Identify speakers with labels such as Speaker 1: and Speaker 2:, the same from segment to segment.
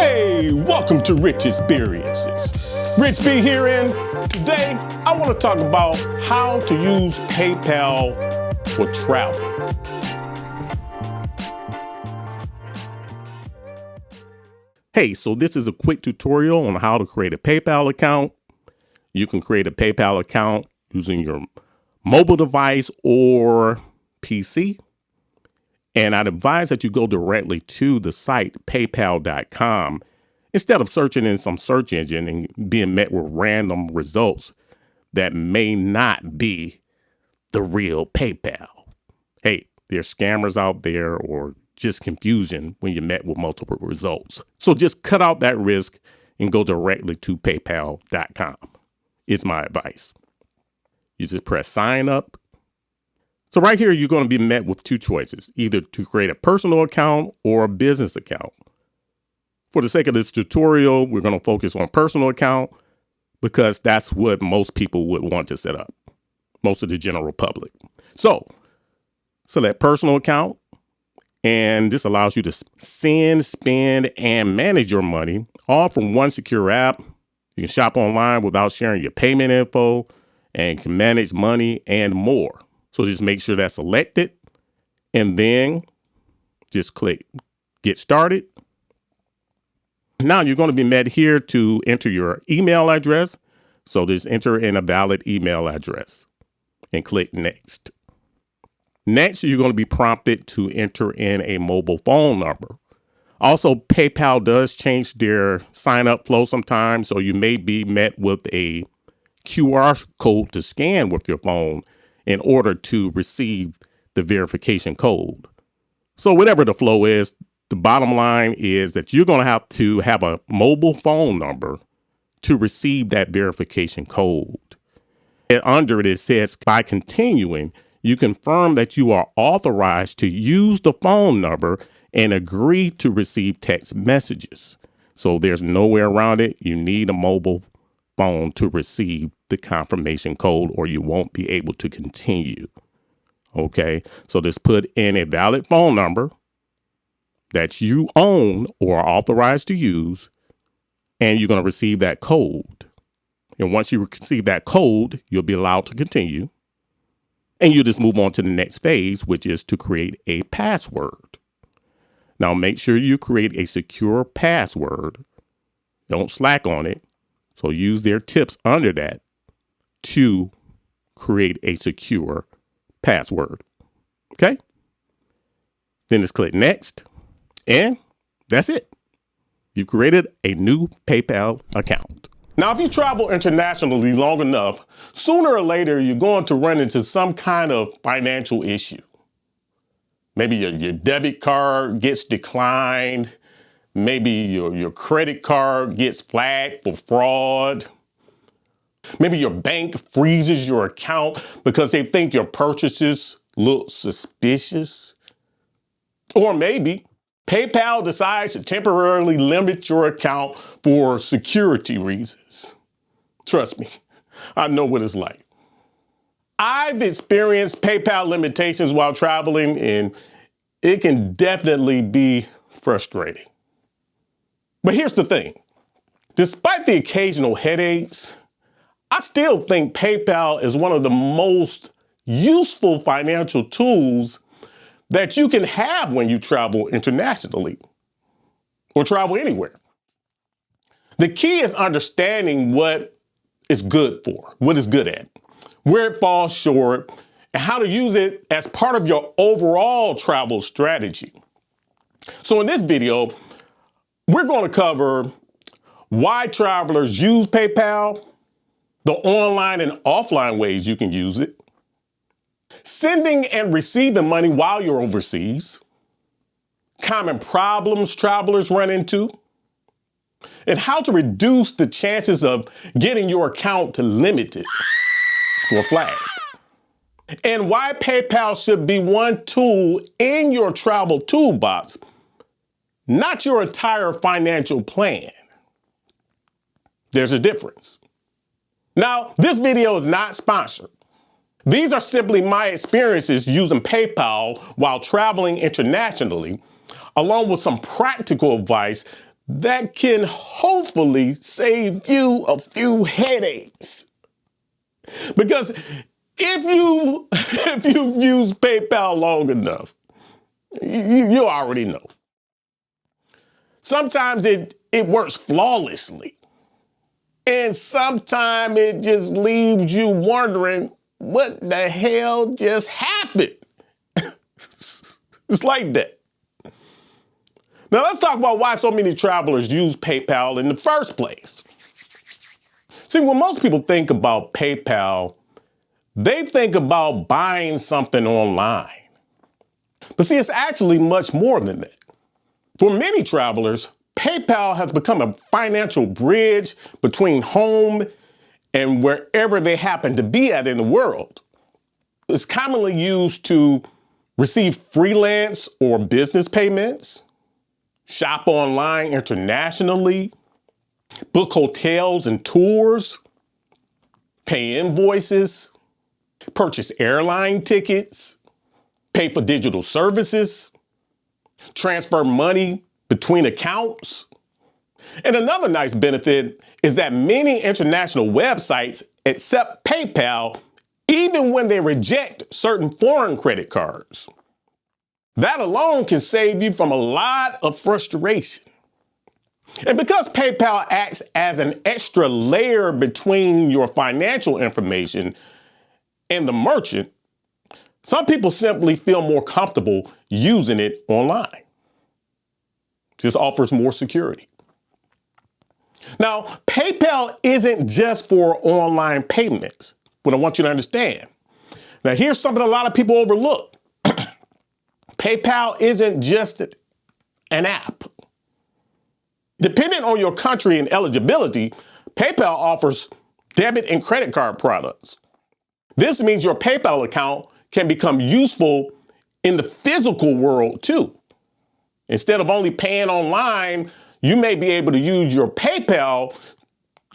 Speaker 1: Hey, welcome to Rich Experiences. Rich B here, and today I want to talk about how to use PayPal for travel. Hey, so this is a quick tutorial on how to create a PayPal account. You can create a PayPal account using your mobile device or PC. And I'd advise that you go directly to the site paypal.com instead of searching in some search engine and being met with random results that may not be the real PayPal. Hey, there's scammers out there or just confusion when you're met with multiple results. So just cut out that risk and go directly to paypal.com. It's my advice. You just press sign up. So right here, you're going to be met with two choices, either to create a personal account or a business account. For the sake of this tutorial, we're going to focus on personal account because that's what most people would want to set up, most of the general public. So select personal account, and this allows you to send, spend, and manage your money all from one secure app. You can shop online without sharing your payment info and can manage money and more. So just make sure that's selected and then just click get started. Now you're going to be met here to enter your email address. So just enter in a valid email address and click next. Next, you're going to be prompted to enter in a mobile phone number. Also, PayPal does change their sign up flow sometimes. So you may be met with a QR code to scan with your phone in order to receive the verification code. So whatever the flow is, the bottom line is that you're going to have a mobile phone number to receive that verification code. And under it says, by continuing, you confirm that you are authorized to use the phone number and agree to receive text messages. So there's no way around it. You need a mobile phone to receive the confirmation code or you won't be able to continue. Okay, so just put in a valid phone number that you own or are authorized to use, and you're going to receive that code. And once you receive that code, you'll be allowed to continue. And you just move on to the next phase, which is to create a password. Now, make sure you create a secure password. Don't slack on it. So use their tips under that to create a secure password. Okay. Then just click next. And that's it. You created a new PayPal account. Now, if you travel internationally long enough, sooner or later, you're going to run into some kind of financial issue. Maybe your debit card gets declined. Maybe your credit card gets flagged for fraud. Maybe your bank freezes your account because they think your purchases look suspicious. Or maybe PayPal decides to temporarily limit your account for security reasons. Trust me, I know what it's like. I've experienced PayPal limitations while traveling, and it can definitely be frustrating. But here's the thing. Despite the occasional headaches, I still think PayPal is one of the most useful financial tools that you can have when you travel internationally or travel anywhere. The key is understanding what it's good for, what it's good at, where it falls short, and how to use it as part of your overall travel strategy. So in this video, we're going to cover why travelers use PayPal, the online and offline ways you can use it, sending and receiving money while you're overseas, common problems travelers run into, and how to reduce the chances of getting your account to limited or flagged, and why PayPal should be one tool in your travel toolbox, not your entire financial plan. There's a difference. Now, this video is not sponsored. These are simply my experiences using PayPal while traveling internationally, along with some practical advice that can hopefully save you a few headaches. Because if you if you've used PayPal long enough, you already know. Sometimes it works flawlessly. And sometimes it just leaves you wondering what the hell just happened. It's like that. Now let's talk about why so many travelers use PayPal in the first place. See, when most people think about PayPal, they think about buying something online. But see, it's actually much more than that. For many travelers, PayPal has become a financial bridge between home and wherever they happen to be at in the world. It's commonly used to receive freelance or business payments, shop online internationally, book hotels and tours, pay invoices, purchase airline tickets, pay for digital services, transfer money between accounts. And another nice benefit is that many international websites accept PayPal even when they reject certain foreign credit cards. That alone can save you from a lot of frustration. And because PayPal acts as an extra layer between your financial information and the merchant, some people simply feel more comfortable using it online. Just offers more security. Now, PayPal isn't just for online payments, what I want you to understand. Now, here's something a lot of people overlook. PayPal isn't just an app. Depending on your country and eligibility, PayPal offers debit and credit card products. This means your PayPal account can become useful in the physical world too. Instead of only paying online, you may be able to use your PayPal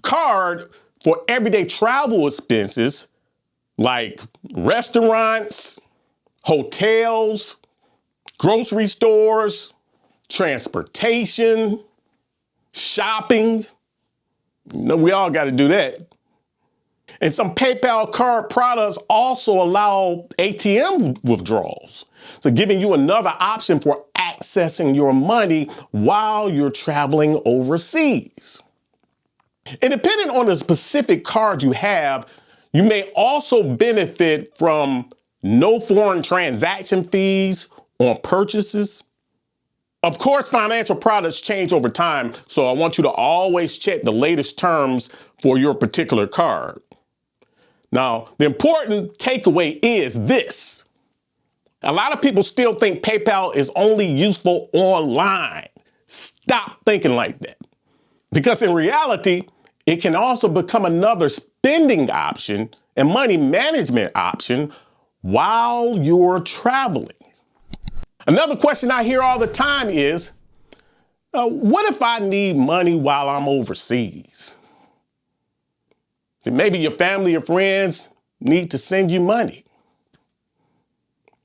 Speaker 1: card for everyday travel expenses like restaurants, hotels, grocery stores, transportation, shopping. You know, we all got to do that. And some PayPal card products also allow ATM withdrawals, so giving you another option for accessing your money while you're traveling overseas. And depending on the specific card you have, you may also benefit from no foreign transaction fees on purchases. Of course, financial products change over time, so I want you to always check the latest terms for your particular card. Now, the important takeaway is this. A lot of people still think PayPal is only useful online. Stop thinking like that. Because in reality, it can also become another spending option and money management option while you're traveling. Another question I hear all the time is, what if I need money while I'm overseas? So maybe your family or friends need to send you money,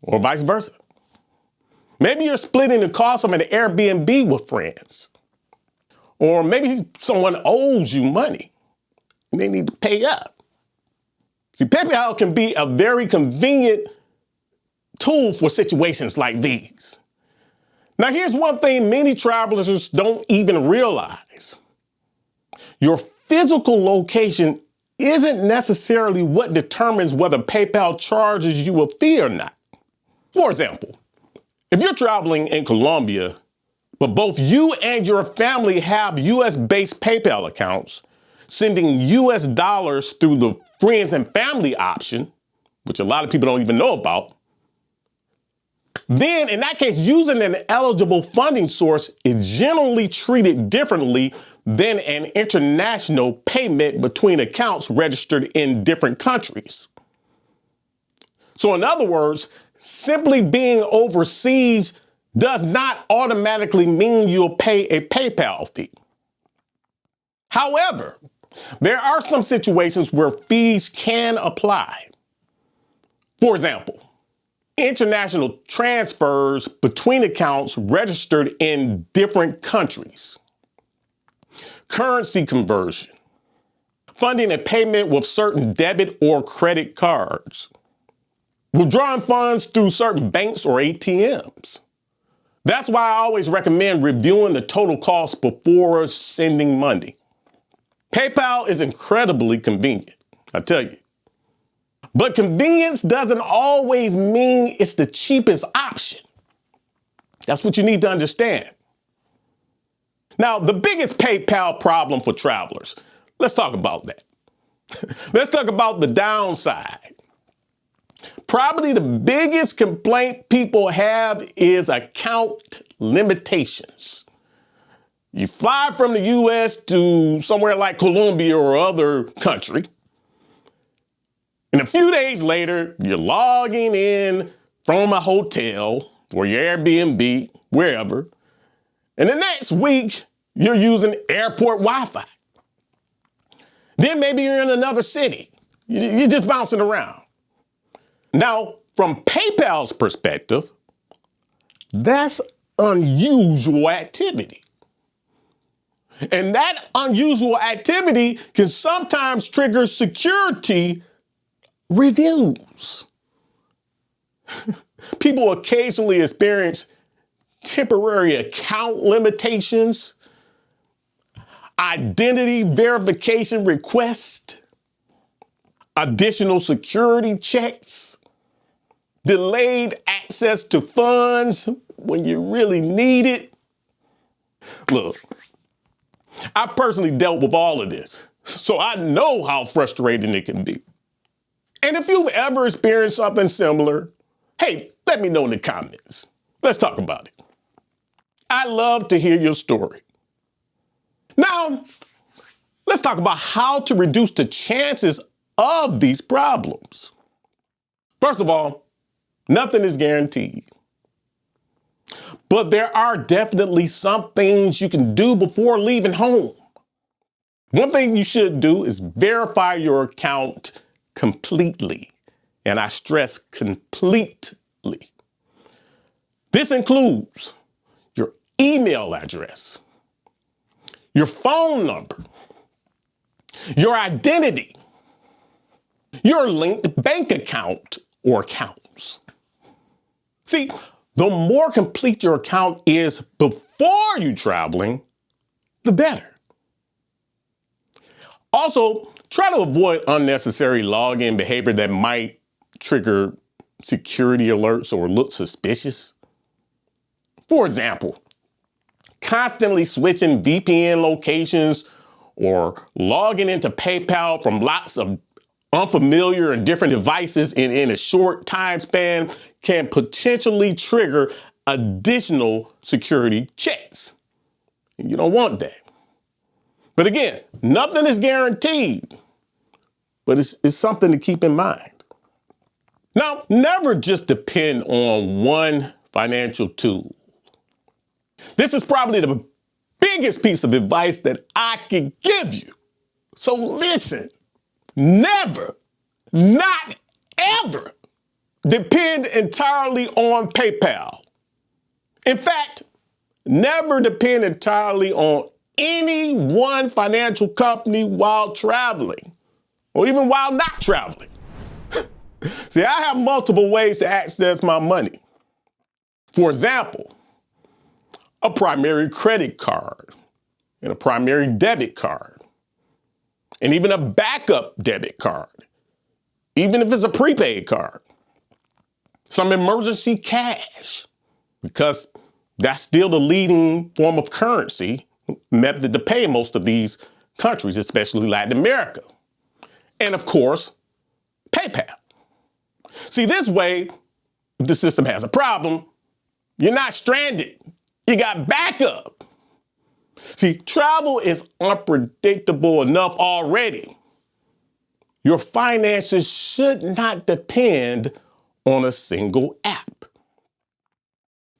Speaker 1: or vice versa. Maybe you're splitting the cost of an Airbnb with friends, or maybe someone owes you money and they need to pay up. See, PayPal can be a very convenient tool for situations like these. Now, here's one thing many travelers don't even realize. Your physical location isn't necessarily what determines whether PayPal charges you a fee or not. For example, if you're traveling in Colombia, but both you and your family have US-based PayPal accounts, sending US dollars through the friends and family option, which a lot of people don't even know about, then in that case, using an eligible funding source is generally treated differently than an international payment between accounts registered in different countries. So in other words, simply being overseas does not automatically mean you'll pay a PayPal fee. However, there are some situations where fees can apply. For example, international transfers between accounts registered in different countries. Currency conversion, funding a payment with certain debit or credit cards, withdrawing funds through certain banks or ATMs. That's why I always recommend reviewing the total cost before sending money. PayPal is incredibly convenient, I tell you. But convenience doesn't always mean it's the cheapest option. That's what you need to understand. Now, the biggest PayPal problem for travelers, let's talk about that. Let's talk about the downside. Probably the biggest complaint people have is account limitations. You fly from the US to somewhere like Colombia or other country, and a few days later, you're logging in from a hotel or your Airbnb, wherever, and the next week, you're using airport Wi-Fi. Then maybe you're in another city. You're just bouncing around. Now, from PayPal's perspective, that's unusual activity. And that unusual activity can sometimes trigger security reviews. People occasionally experience temporary account limitations, identity verification requests, additional security checks, delayed access to funds when you really need it. Look, I personally dealt with all of this, so I know how frustrating it can be. And if you've ever experienced something similar, hey, let me know in the comments. Let's talk about it. I love to hear your story. Now, let's talk about how to reduce the chances of these problems. First of all, nothing is guaranteed. But there are definitely some things you can do before leaving home. One thing you should do is verify your account completely. And I stress completely. This includes your email address, your phone number, your identity, your linked bank account or accounts. See, the more complete your account is before you traveling, the better. Also, try to avoid unnecessary login behavior that might trigger security alerts or look suspicious. For example, constantly switching VPN locations or logging into PayPal from lots of unfamiliar and different devices in a short time span can potentially trigger additional security checks. You don't want that. But again, nothing is guaranteed, but it's something to keep in mind. Now, never just depend on one financial tool. This is probably the biggest piece of advice that I could give you. So listen, never, not ever, depend entirely on PayPal. In fact, never depend entirely on any one financial company while traveling, or even while not traveling. See, I have multiple ways to access my money. For example, a primary credit card and a primary debit card, and even a backup debit card, even if it's a prepaid card. Some emergency cash, because that's still the leading form of currency method to pay in most of these countries, especially Latin America. And of course, PayPal. See, this way, if the system has a problem, you're not stranded. You got backup. See, travel is unpredictable enough already. Your finances should not depend on a single app.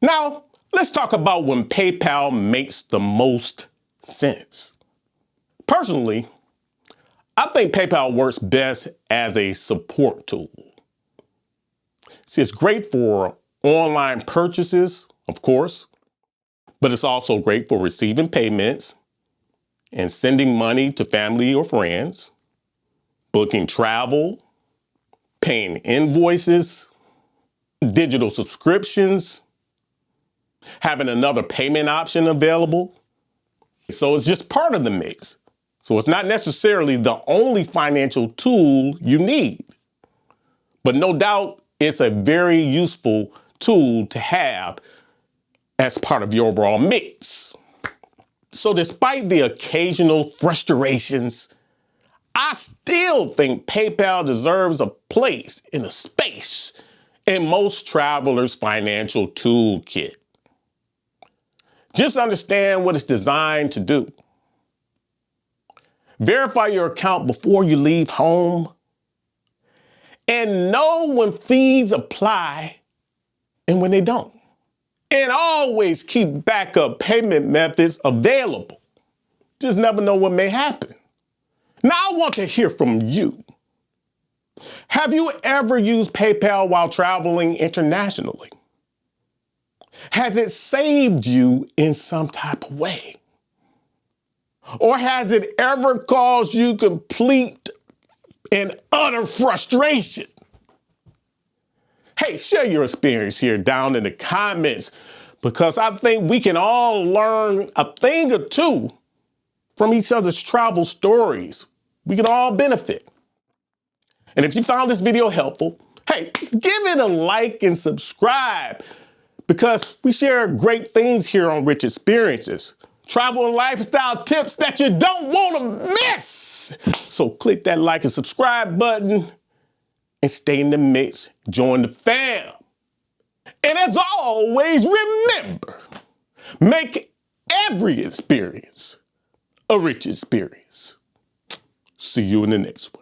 Speaker 1: Now, let's talk about when PayPal makes the most sense. Personally, I think PayPal works best as a support tool. See, it's great for online purchases, of course, but it's also great for receiving payments and sending money to family or friends, booking travel, paying invoices, digital subscriptions, having another payment option available. So it's just part of the mix. So it's not necessarily the only financial tool you need, but no doubt it's a very useful tool to have as part of your overall mix. So despite the occasional frustrations, I still think PayPal deserves a place in a space in most travelers' financial toolkit. Just understand what it's designed to do. Verify your account before you leave home, and know when fees apply and when they don't. And always keep backup payment methods available. Just never know what may happen. Now I want to hear from you. Have you ever used PayPal while traveling internationally? Has it saved you in some type of way? Or has it ever caused you complete and utter frustration? Hey, share your experience here down in the comments, because I think we can all learn a thing or two from each other's travel stories. We can all benefit. And if you found this video helpful, hey, give it a like and subscribe, because we share great things here on Rich Experiences. Travel and lifestyle tips that you don't want to miss. So click that like and subscribe button and stay in the mix. Join the fam. And as always, remember, make every experience a rich experience. See you in the next one.